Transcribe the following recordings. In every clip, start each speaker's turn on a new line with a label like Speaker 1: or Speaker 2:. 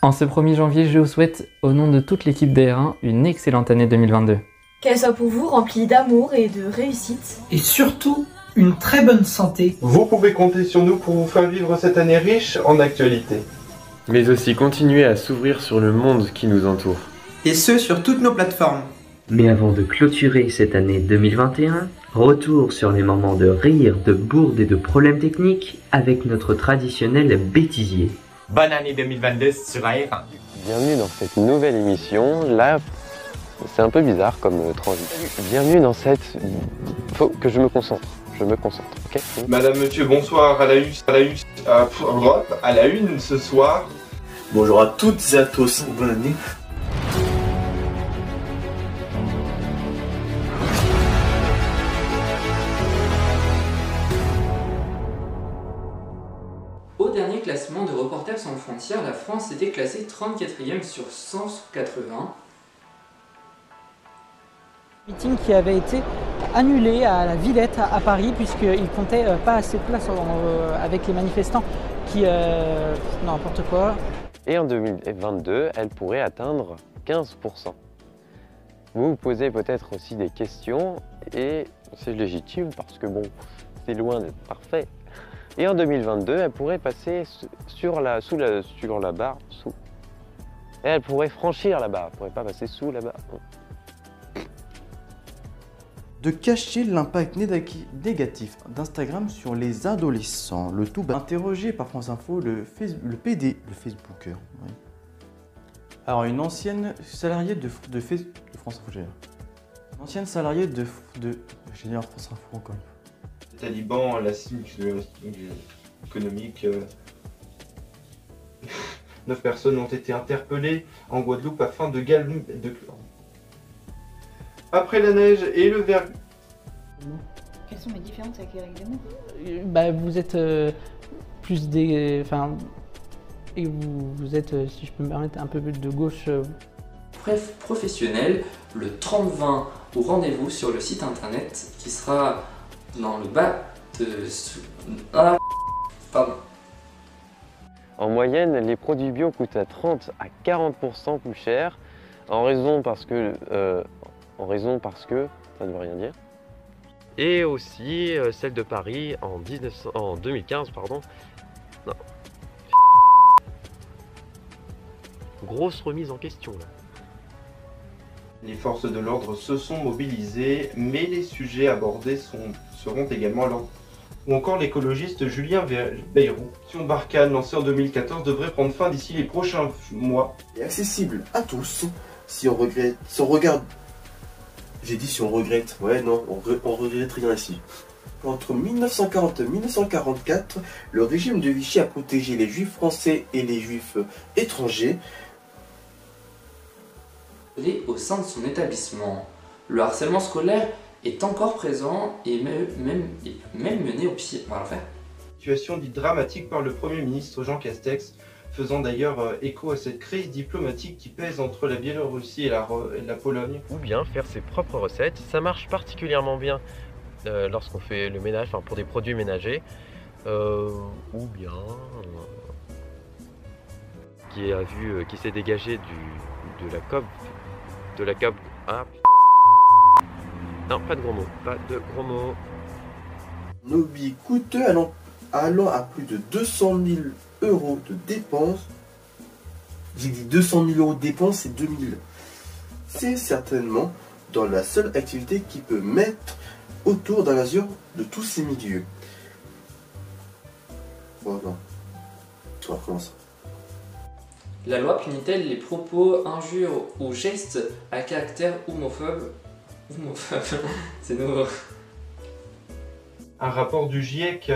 Speaker 1: En ce 1er janvier, je vous souhaite, au nom de toute l'équipe DR1, une excellente année 2022.
Speaker 2: Qu'elle soit pour vous remplie d'amour et de réussite.
Speaker 3: Et surtout, une très bonne santé.
Speaker 4: Vous pouvez compter sur nous pour vous faire vivre cette année riche en actualités.
Speaker 5: Mais aussi continuer à s'ouvrir sur le monde qui nous entoure.
Speaker 6: Et ce, sur toutes nos plateformes.
Speaker 7: Mais avant de clôturer cette année 2021, retour sur les moments de rire, de bourde et de problèmes techniques avec notre traditionnel bêtisier.
Speaker 8: Bonne année 2022 sur AR1.
Speaker 5: Bienvenue dans cette nouvelle émission. Là, c'est un peu bizarre comme transit. Bienvenue dans cette... Faut que je me concentre. Je me concentre, ok?
Speaker 4: Madame, monsieur, bonsoir. À la une ce soir.
Speaker 9: Bonjour à toutes et à tous. Bonne année.
Speaker 1: Au dernier classement de Reporters sans frontières, la France était classée 34e sur 180.
Speaker 3: Meeting qui avait été annulé à la Villette à Paris puisqu'il comptait pas assez de place avec les manifestants qui... n'importe quoi.
Speaker 5: Et en 2022, elle pourrait atteindre 15%. Vous vous posez peut-être aussi des questions et c'est légitime parce que bon, c'est loin d'être parfait. Et en 2022, elle pourrait passer sur la barre, Et elle pourrait franchir la barre, elle pourrait pas passer sous la barre.
Speaker 10: De cacher l'impact négatif d'Instagram sur les adolescents. Le tout interrogé par France Info, le Facebooker. Ouais. Alors, une ancienne salariée de France Info, une ancienne salariée de j'ai dit France Info encore.
Speaker 4: Les talibans, la cible économique. 9 personnes ont été interpellées en Guadeloupe afin de Après la neige et le verglas.
Speaker 2: Quelles sont les différences avec les règles d'amour?
Speaker 3: Vous êtes plus des... et vous êtes, si je peux me permettre, un peu de gauche.
Speaker 1: Bref, professionnel, le 30-20 au rendez-vous sur le site internet qui sera dans le bas de... Pardon.
Speaker 5: En moyenne, les produits bio coûtent à 30 à 40% plus cher en raison parce que, ça ne veut rien dire. Et aussi celle de Paris en 2015, pardon. Non. Grosse remise en question là.
Speaker 4: Les forces de l'ordre se sont mobilisées, mais les sujets abordés seront également à l'ordre. Ou encore l'écologiste Julien Bayrou. L'action Barkhane, lancée en 2014, devrait prendre fin d'ici les prochains mois.
Speaker 9: Et accessible à tous, si on regarde... J'ai dit si on regrette, ouais non, on regrette rien ici. Entre 1940 et 1944, le régime de Vichy a protégé les juifs français et les juifs étrangers.
Speaker 1: Au sein de son établissement, le harcèlement scolaire est encore présent et même mené au pied. On va le faire.
Speaker 4: Situation dite dramatique par le Premier ministre Jean Castex, faisant d'ailleurs écho à cette crise diplomatique qui pèse entre la Biélorussie et la Pologne.
Speaker 5: Ou bien faire ses propres recettes, ça marche particulièrement bien lorsqu'on fait le ménage, pour des produits ménagers, ou bien qui s'est dégagé de la COP. Ah, non, pas de gros mots, pas de gros mots.
Speaker 9: Nos billes coûteux allant à plus de 200 000 € de dépenses. J'ai dit 200 000 € de dépenses, c'est 2000. C'est certainement dans la seule activité qui peut mettre autour d'un azur de tous ces milieux. Bon, non. On recommence.
Speaker 1: La loi punit-elle les propos, injures ou gestes à caractère homophobe? C'est nouveau.
Speaker 4: Un rapport du GIEC,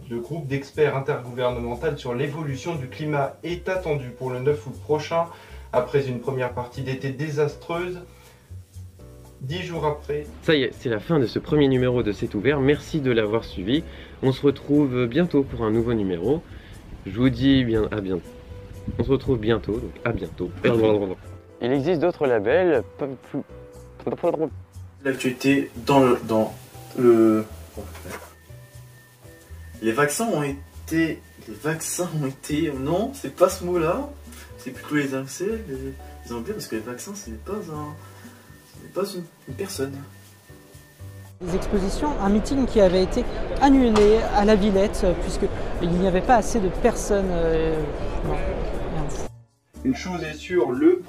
Speaker 4: le groupe d'experts intergouvernemental sur l'évolution du climat, est attendu pour le 9 août prochain, après une première partie d'été désastreuse. 10 jours après.
Speaker 5: Ça y est, c'est la fin de ce premier numéro de C'est ouvert. Merci de l'avoir suivi. On se retrouve bientôt pour un nouveau numéro. Je vous dis à bientôt. On se retrouve bientôt, donc à bientôt. Il existe d'autres labels.
Speaker 10: L'actualité dans le... Les vaccins ont été... Non, c'est pas ce mot-là.
Speaker 9: c'est plutôt les Anglais, parce que les vaccins, ce n'est pas une personne.
Speaker 3: Les expositions, un meeting qui avait été annulé à la Villette puisqu'il n'y avait pas assez de personnes. Non.
Speaker 4: Une chose est sûre, le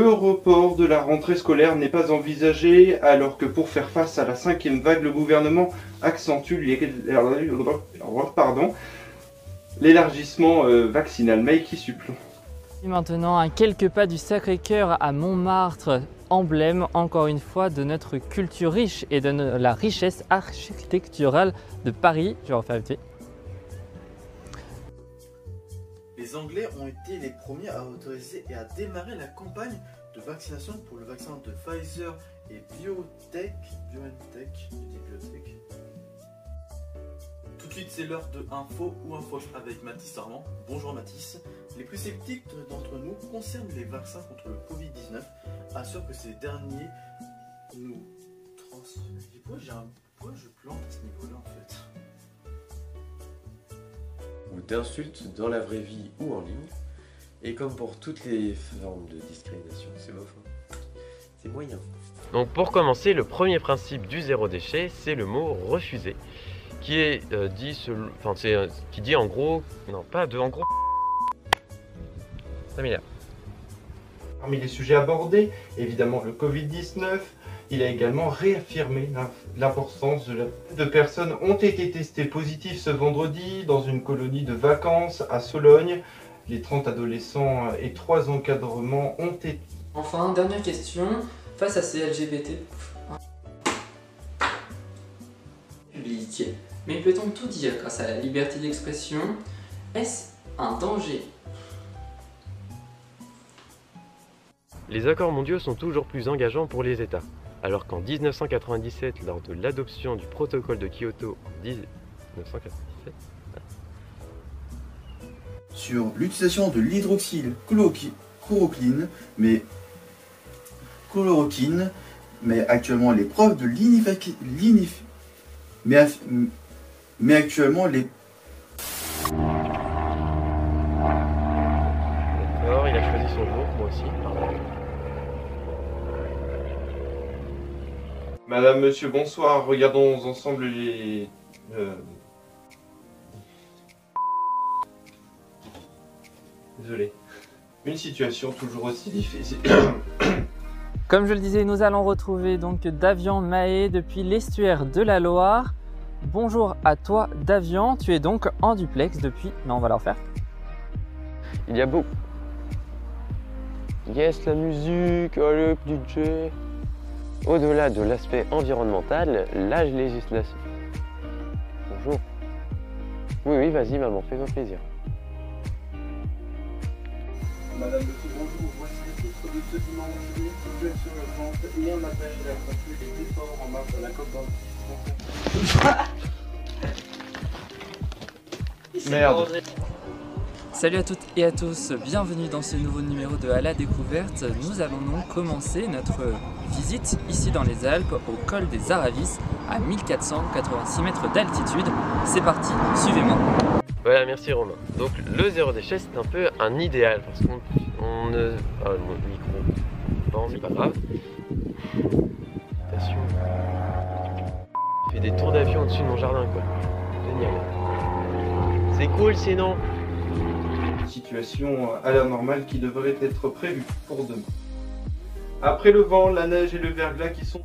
Speaker 4: report de la rentrée scolaire n'est pas envisagé, alors que pour faire face à la 5e vague, le gouvernement accentue l'élargissement vaccinal. Mais qui supplante.
Speaker 1: Maintenant, à quelques pas du Sacré-Cœur à Montmartre, emblème encore une fois de notre culture riche et de la richesse architecturale de Paris. Je vais refaire vite.
Speaker 9: Les Anglais ont été les premiers à autoriser et à démarrer la campagne de vaccination pour le vaccin de Pfizer et BioNTech. Tout de suite, c'est l'heure de Info ou Infoche avec Mathis Armand. Bonjour Mathis. Les plus sceptiques d'entre nous concernent les vaccins contre le Covid-19, assurent que ces derniers nous transmettent. Pourquoi je plante à ce niveau-là en fait?
Speaker 11: Ou d'insultes dans la vraie vie ou en ligne. Et comme pour toutes les formes de discrimination, c'est bof. C'est moyen.
Speaker 5: Donc pour commencer, le premier principe du zéro déchet, c'est le mot refuser, qui est qui dit en gros, non pas de en gros. Ça m'énerve.
Speaker 4: Parmi les sujets abordés, évidemment le Covid-19, il a également réaffirmé l'importance de personnes ont été testées positives ce vendredi dans une colonie de vacances à Sologne. Les 30 adolescents et 3 encadrements ont été...
Speaker 1: Enfin, dernière question, face à ces LGBT publics, mais peut-on tout dire grâce à la liberté d'expression? Est-ce un danger?
Speaker 5: Les accords mondiaux sont toujours plus engageants pour les États. Alors qu'en 1997, lors de l'adoption du protocole de Kyoto en 1997,
Speaker 9: sur l'utilisation de l'hydroxychloroquine, mais actuellement les preuves de mais actuellement les...
Speaker 5: D'accord, il a choisi son jour, moi aussi, pardon.
Speaker 4: Madame, monsieur, bonsoir. Regardons ensemble les... Désolé. Une situation toujours aussi difficile.
Speaker 1: Comme je le disais, nous allons retrouver donc Davian Mahé depuis l'estuaire de la Loire. Bonjour à toi Davian, tu es donc en duplex depuis... Non, on va la refaire.
Speaker 5: Il y a beau. Yes, la musique, le DJ. Au-delà de l'aspect environnemental, la législation. Bonjour. Oui, vas-y maman, fais-toi plaisir.
Speaker 4: Madame, monsieur, bonjour. Voici le titre de ce dimanche. Situation urgente et un appel à continuer les efforts en marge de la COP 26. Merde.
Speaker 1: Salut à toutes et à tous, bienvenue dans ce nouveau numéro de À la découverte. Nous allons donc commencer notre visite ici dans les Alpes au col des Aravis à 1486 mètres d'altitude. C'est parti, suivez-moi.
Speaker 5: Voilà, merci Romain. Donc le zéro déchet c'est un peu un idéal parce qu'on ne... Ah, mon micro. Bon, c'est pas grave. Attention. Je fais des tours d'avion au-dessus de mon jardin quoi. Génial. C'est cool sinon.
Speaker 4: Situation à l'air normale qui devrait être prévue pour demain. Après le vent, la neige et le verglas qui sont...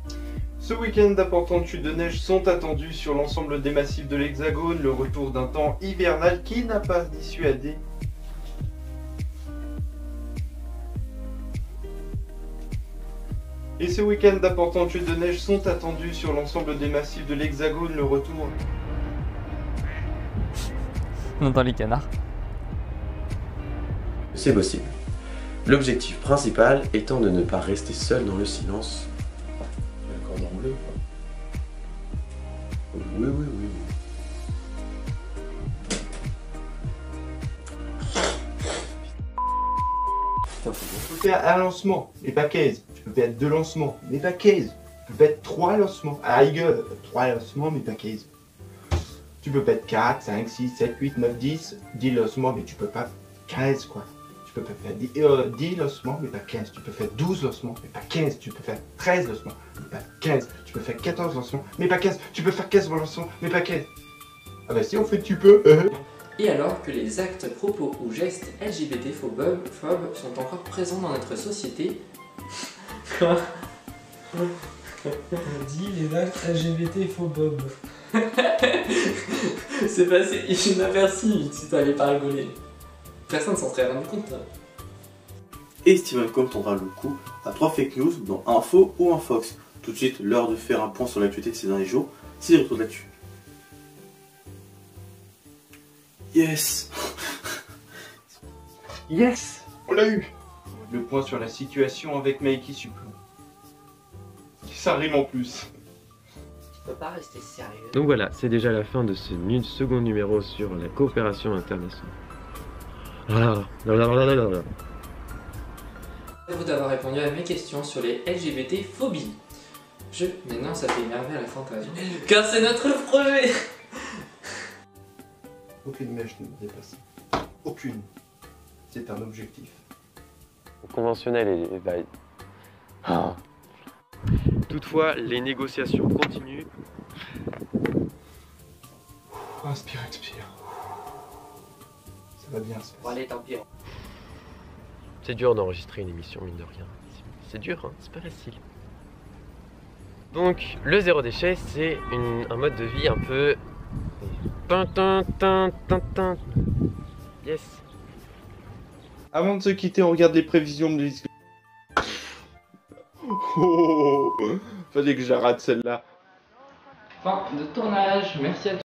Speaker 4: Ce week-end, d'importantes chutes de neige sont attendues sur l'ensemble des massifs de l'Hexagone, le retour d'un temps hivernal qui n'a pas dissuadé. Et ce week-end, d'importantes chutes de neige sont attendues sur l'ensemble des massifs de l'Hexagone, le retour...
Speaker 1: On entend les canards.
Speaker 11: C'est possible. L'objectif principal étant de ne pas rester seul dans le silence. Il y a le cordon bleu quoi. Oui.
Speaker 4: Tu peux faire un lancement, mais pas 15. Tu peux faire 2 lancements, mais pas 15. Tu peux faire 3 lancements. À la rigueur, 3 lancements, mais pas 15. Tu peux mettre 4, 5, 6, 7, 8, 9, 10, 10 lossements, mais tu peux pas 15 quoi. Tu peux pas faire 10 lossements, mais pas 15. Tu peux faire 12 lossements, mais pas 15. Tu peux faire 13 lossements, mais pas 15. Tu peux faire 14 lossements, mais pas 15. Tu peux faire 15 lossements, mais pas 15. Ah bah si, en fait, tu peux.
Speaker 1: Et alors que les actes, propos ou gestes LGBT-phobes sont encore présents dans notre société... Quoi?
Speaker 3: On dit les actes LGBT-phobes.
Speaker 1: C'est passé inaperçu si t'avais pas rigolé. Personne s'en serait rendu compte.
Speaker 9: Et Steven Combs tendra le coup à 3 fake news dans Info ou Infox. Tout de suite, l'heure de faire un point sur l'actualité de ces derniers jours. C'est le retour de l'actu. Yes.
Speaker 4: Yes, on l'a eu. Le point sur la situation avec Mikey Supplon. Ça rime en plus.
Speaker 1: Tu peux pas rester sérieux.
Speaker 5: Donc voilà, c'est déjà la fin de ce second numéro sur la coopération internationale.
Speaker 1: Merci d'avoir répondu à mes questions sur les LGBT-phobies. Maintenant ça fait énerver à la fin, t'as raison. Car c'est notre projet.
Speaker 4: Aucune mèche ne me dépasse. Aucune. C'est un objectif.
Speaker 5: Conventionnel et valide. Toutefois, les négociations continuent.
Speaker 4: Inspire, expire. Ça va bien se passer.
Speaker 1: Bon allez, tant pis.
Speaker 5: C'est dur d'enregistrer une émission, mine de rien. C'est dur, hein, c'est pas facile. Donc, le zéro déchet, c'est un mode de vie un peu... Yes.
Speaker 4: Avant de se quitter, on regarde les prévisions de l'histoire. Oh, fallait que j'arrête celle-là.
Speaker 1: Fin de tournage, merci à tous.